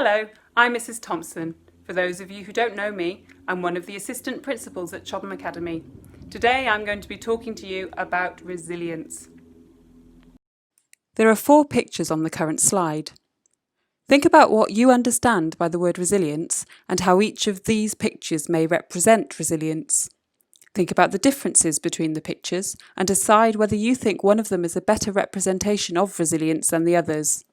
Hello, I'm Mrs. Thomson. For those of you who don't know me, I'm one of the assistant principals at Chobham Academy. Today I'm going to be talking to you about resilience. There are 4 pictures on the current slide. Think about what you understand by the word resilience and how each of these pictures may represent resilience. Think about the differences between the pictures and decide whether you think one of them is a better representation of resilience than the others.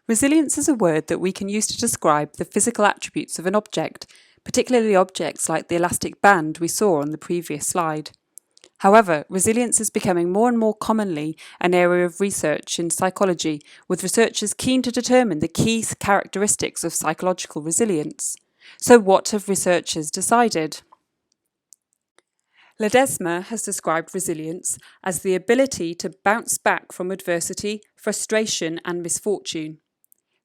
Resilience is a word that we can use to describe the physical attributes of an object, particularly objects like the elastic band we saw on the previous slide. However, resilience is becoming more and more commonly an area of research in psychology, with researchers keen to determine the key characteristics of psychological resilience. So what have researchers decided? Ledesma has described resilience as the ability to bounce back from adversity, frustration and misfortune.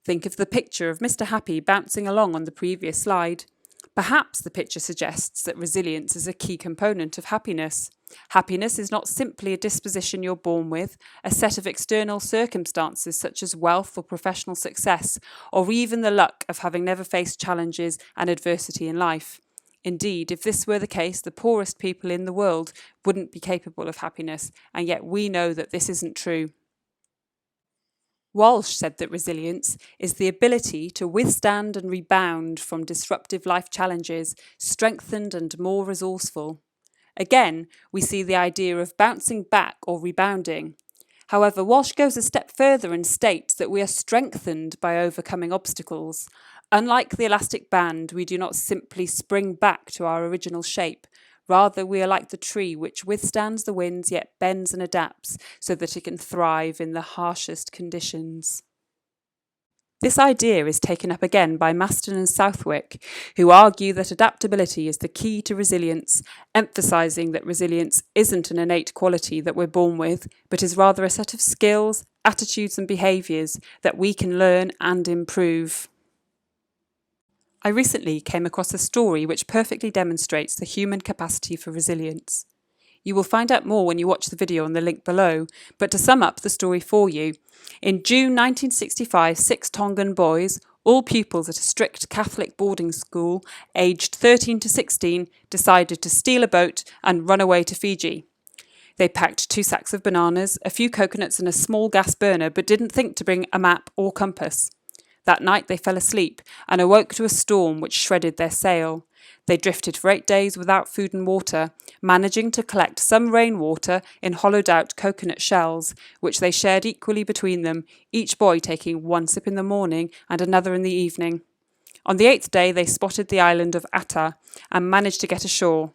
Think of the picture of Mr. Happy bouncing along on the previous slide. Perhaps the picture suggests that resilience is a key component of happiness. Happiness is not simply a disposition you're born with, a set of external circumstances such as wealth or professional success, or even the luck of having never faced challenges and adversity in life. Indeed, if this were the case, the poorest people in the world wouldn't be capable of happiness, and yet we know that this isn't true. Walsh said that resilience is the ability to withstand and rebound from disruptive life challenges, strengthened and more resourceful. Again, we see the idea of bouncing back or rebounding. However, Walsh goes a step further and states that we are strengthened by overcoming obstacles. Unlike the elastic band, we do not simply spring back to our original shape. Rather, we are like the tree which withstands the winds yet bends and adapts so that it can thrive in the harshest conditions. This idea is taken up again by Maston and Southwick, who argue that adaptability is the key to resilience, emphasising that resilience isn't an innate quality that we're born with, but is rather a set of skills, attitudes and behaviours that we can learn and improve. I recently came across a story which perfectly demonstrates the human capacity for resilience. You will find out more when you watch the video on the link below, but to sum up the story for you, in June 1965, 6 Tongan boys, all pupils at a strict Catholic boarding school, aged 13 to 16, decided to steal a boat and run away to Fiji. They packed 2 sacks of bananas, a few coconuts and a small gas burner, but didn't think to bring a map or compass. That night they fell asleep and awoke to a storm which shredded their sail. They drifted for 8 days without food and water, managing to collect some rainwater in hollowed-out coconut shells, which they shared equally between them, each boy taking 1 sip in the morning and another in the evening. On the 8th day they spotted the island of Atta and managed to get ashore.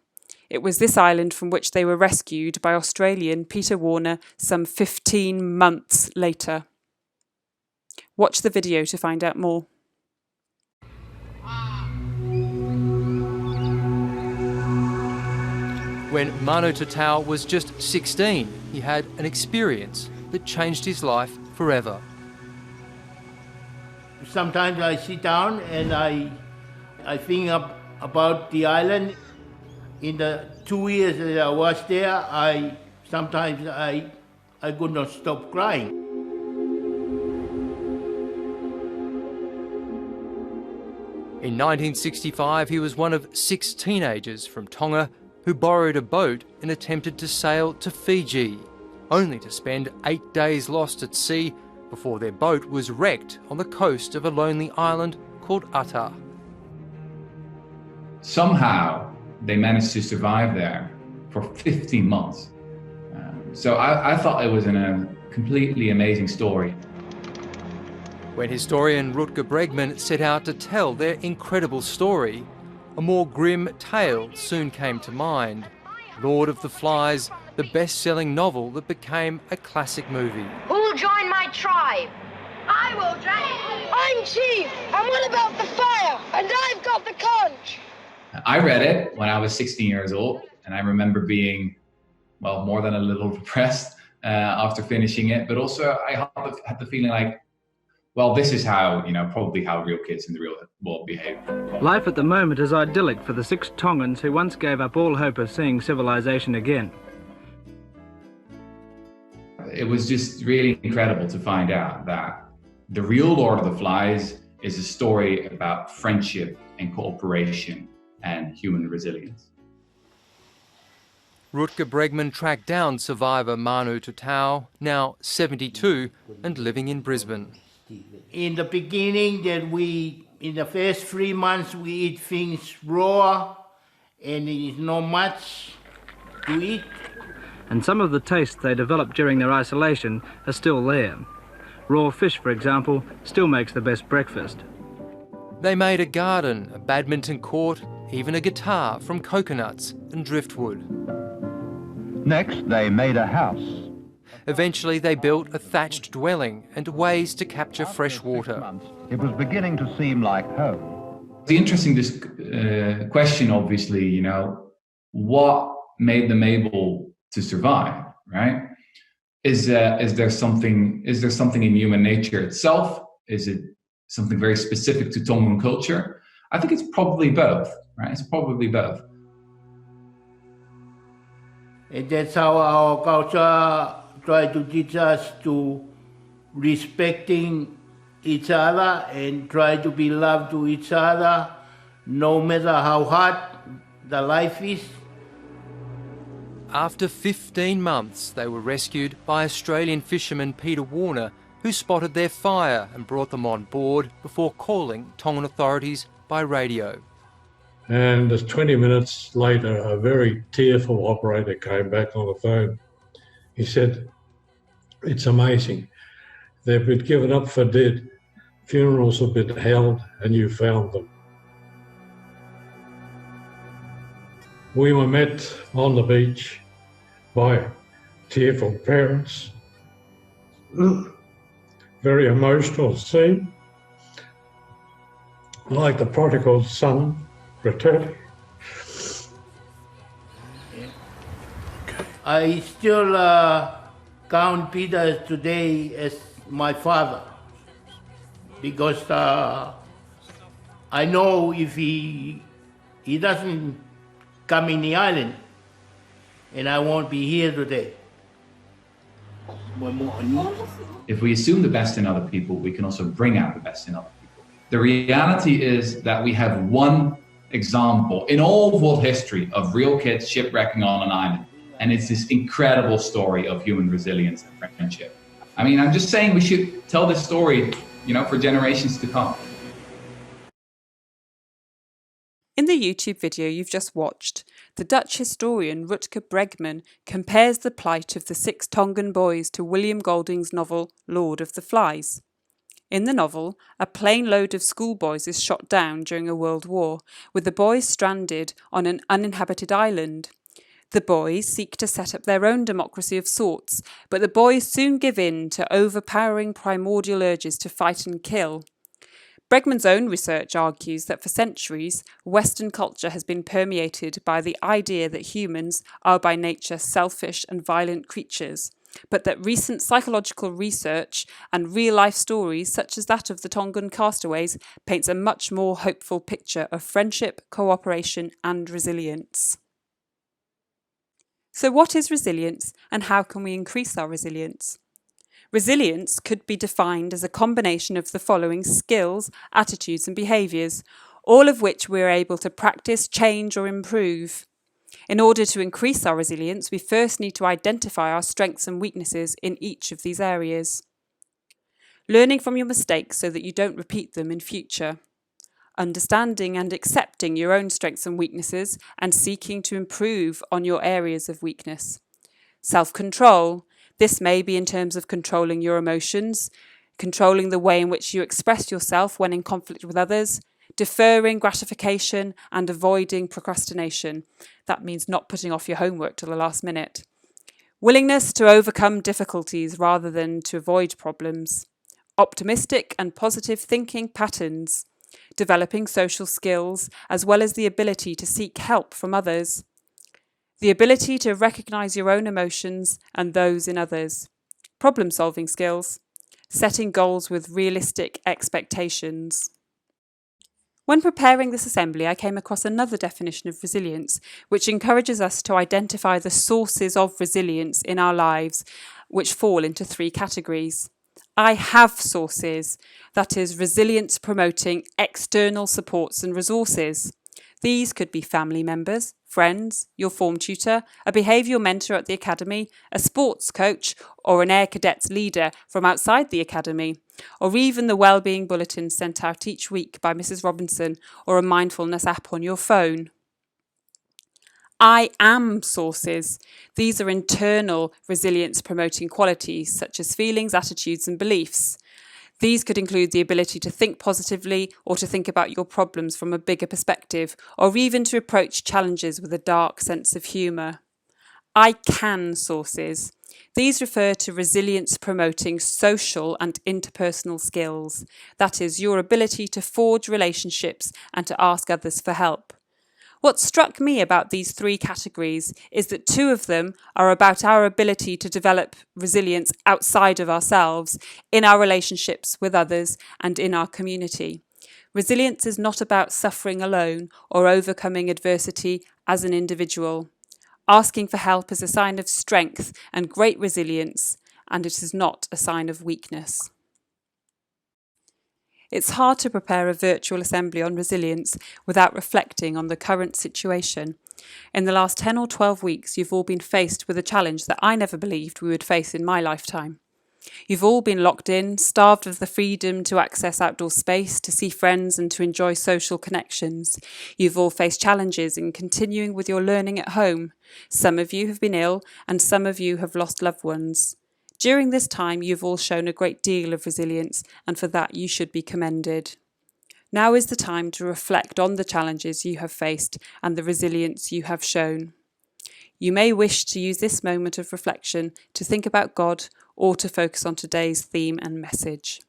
It was this island from which they were rescued by Australian Peter Warner some 15 months later. Watch the video to find out more. When Manu Tatau was just 16, he had an experience that changed his life forever. Sometimes I sit down and I think about the island. In the 2 years that I was there, sometimes I could not stop crying. In 1965, he was one of 6 teenagers from Tonga who borrowed a boat and attempted to sail to Fiji, only to spend 8 days lost at sea before their boat was wrecked on the coast of a lonely island called Atta. Somehow, they managed to survive there for 15 months. So I thought it was a completely amazing story. When historian Rutger Bregman set out to tell their incredible story, a more grim tale soon came to mind. Lord of the Flies, the best-selling novel that became a classic movie. Who'll join my tribe? I will join. I'm chief, and what about the fire? And I've got the conch. I read it when I was 16 years old, and I remember being, well, more than a little depressed after finishing it, but also I had the feeling like, well, this is how, probably how real kids in the real world behave. Life at the moment is idyllic for the 6 Tongans who once gave up all hope of seeing civilization again. It was just really incredible to find out that The real Lord of the Flies is a story about friendship and cooperation and human resilience. Rutger Bregman tracked down survivor Manu Tutau, now 72 and living in Brisbane. In the beginning, in the first 3 months, we eat things raw, and it is not much to eat. And some of the tastes they developed during their isolation are still there. Raw fish, for example, still makes the best breakfast. They made a garden, a badminton court, even a guitar from coconuts and driftwood. Next, they made a house. Eventually, they built a thatched dwelling and ways to capture fresh water. It was beginning to seem like home. The interesting question, obviously, what made them able to survive, right? Is there something in human nature itself? Is it something very specific to Tongan culture? I think it's probably both, right? It's probably both. And that's how our culture try to teach us to respecting each other and try to be love to each other, no matter how hard the life is. After 15 months, they were rescued by Australian fisherman Peter Warner, who spotted their fire and brought them on board before calling Tongan authorities by radio. And just 20 minutes later, a very tearful operator came back on the phone. He said, "It's amazing. They've been given up for dead. Funerals have been held and you found them." We were met on the beach by tearful parents. Very emotional scene, like the prodigal son returning. I still count Peter today as my father, because I know if he doesn't come in the island, and I won't be here today. If we assume the best in other people, we can also bring out the best in other people. The reality is that we have one example in all of world history of real kids shipwrecking on an island. And it's this incredible story of human resilience and friendship. I mean, I'm just saying we should tell this story, for generations to come. In the YouTube video you've just watched, the Dutch historian Rutger Bregman compares the plight of the 6 Tongan boys to William Golding's novel Lord of the Flies. In the novel, a plane load of schoolboys is shot down during a world war, with the boys stranded on an uninhabited island. The boys seek to set up their own democracy of sorts, but the boys soon give in to overpowering primordial urges to fight and kill. Bregman's own research argues that for centuries, Western culture has been permeated by the idea that humans are by nature selfish and violent creatures, but that recent psychological research and real-life stories, such as that of the Tongan castaways, paints a much more hopeful picture of friendship, cooperation and resilience. So what is resilience, and how can we increase our resilience? Resilience could be defined as a combination of the following skills, attitudes and behaviours, all of which we are able to practice, change or improve. In order to increase our resilience, we first need to identify our strengths and weaknesses in each of these areas. Learning from your mistakes so that you don't repeat them in future. Understanding and accepting your own strengths and weaknesses and seeking to improve on your areas of weakness. Self-control. This may be in terms of controlling your emotions, controlling the way in which you express yourself when in conflict with others, deferring gratification and avoiding procrastination. That means not putting off your homework till the last minute. Willingness to overcome difficulties rather than to avoid problems. Optimistic and positive thinking patterns. Developing social skills, as well as the ability to seek help from others. The ability to recognise your own emotions and those in others. Problem-solving skills. Setting goals with realistic expectations. When preparing this assembly, I came across another definition of resilience, which encourages us to identify the sources of resilience in our lives, which fall into 3 categories: I have sources, that is, resilience promoting external supports and resources. These could be family members, friends, your form tutor, a behavioural mentor at the academy, a sports coach, or an Air Cadets leader from outside the academy, or even the wellbeing bulletin sent out each week by Mrs. Robinson or a mindfulness app on your phone. I am sources. These are internal resilience promoting qualities such as feelings, attitudes and beliefs. These could include the ability to think positively or to think about your problems from a bigger perspective, or even to approach challenges with a dark sense of humour. I can sources. These refer to resilience promoting social and interpersonal skills. That is, your ability to forge relationships and to ask others for help. What struck me about these three categories is that two of them are about our ability to develop resilience outside of ourselves, in our relationships with others and in our community. Resilience is not about suffering alone or overcoming adversity as an individual. Asking for help is a sign of strength and great resilience, and it is not a sign of weakness. It's hard to prepare a virtual assembly on resilience without reflecting on the current situation. In the last 10 or 12 weeks, you've all been faced with a challenge that I never believed we would face in my lifetime. You've all been locked in, starved of the freedom to access outdoor space, to see friends and to enjoy social connections. You've all faced challenges in continuing with your learning at home. Some of you have been ill and some of you have lost loved ones. During this time, you've all shown a great deal of resilience, and for that you should be commended. Now is the time to reflect on the challenges you have faced and the resilience you have shown. You may wish to use this moment of reflection to think about God or to focus on today's theme and message.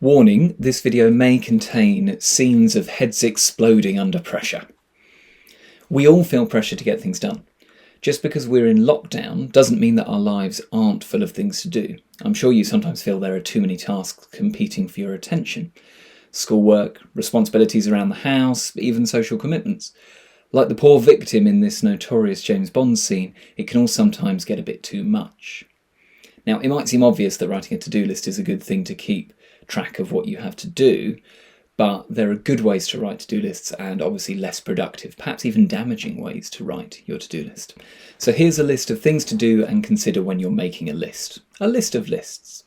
Warning, this video may contain scenes of heads exploding under pressure. We all feel pressure to get things done. Just because we're in lockdown doesn't mean that our lives aren't full of things to do. I'm sure you sometimes feel there are too many tasks competing for your attention. Schoolwork, responsibilities around the house, even social commitments. Like the poor victim in this notorious James Bond scene, it can all sometimes get a bit too much. Now, it might seem obvious that writing a to-do list is a good thing to keep track of what you have to do, but there are good ways to write to-do lists and obviously less productive, perhaps even damaging ways to write your to-do list. So here's a list of things to do and consider when you're making a list of lists.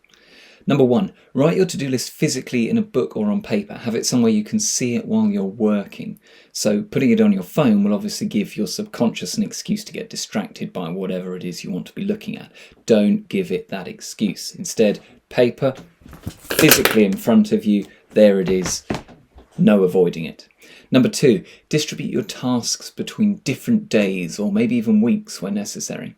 Number 1, write your to-do list physically in a book or on paper. Have it somewhere you can see it while you're working. So putting it on your phone will obviously give your subconscious an excuse to get distracted by whatever it is you want to be looking at. Don't give it that excuse. Instead, paper, physically in front of you, there it is, no avoiding it. Number 2, distribute your tasks between different days or maybe even weeks where necessary.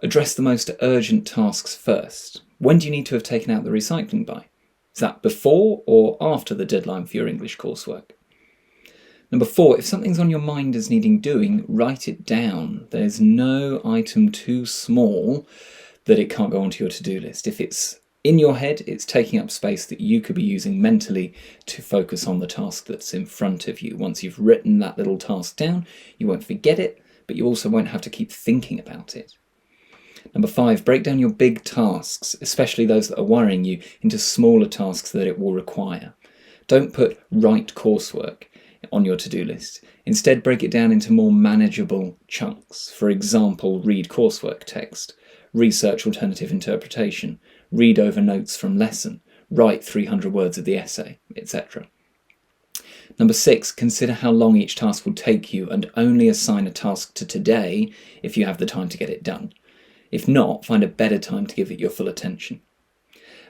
Address the most urgent tasks first. When do you need to have taken out the recycling by? Is that before or after the deadline for your English coursework? Number 4, if something's on your mind as needing doing, write it down. There's no item too small that it can't go onto your to-do list. If it's in your head, it's taking up space that you could be using mentally to focus on the task that's in front of you. Once you've written that little task down, you won't forget it, but you also won't have to keep thinking about it. Number 5, break down your big tasks, especially those that are worrying you, into smaller tasks that it will require. Don't put write coursework on your to-do list. Instead, break it down into more manageable chunks. For example, read coursework text, research alternative interpretation, read over notes from lesson, write 300 words of the essay, etc. Number 6, consider how long each task will take you and only assign a task to today if you have the time to get it done. If not, find a better time to give it your full attention.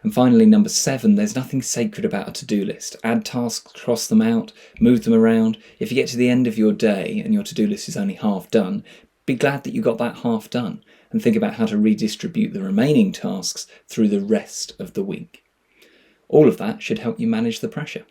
And finally, number 7, there's nothing sacred about a to-do list. Add tasks, cross them out, move them around. If you get to the end of your day and your to-do list is only half done, be glad that you got that half done and think about how to redistribute the remaining tasks through the rest of the week. All of that should help you manage the pressure.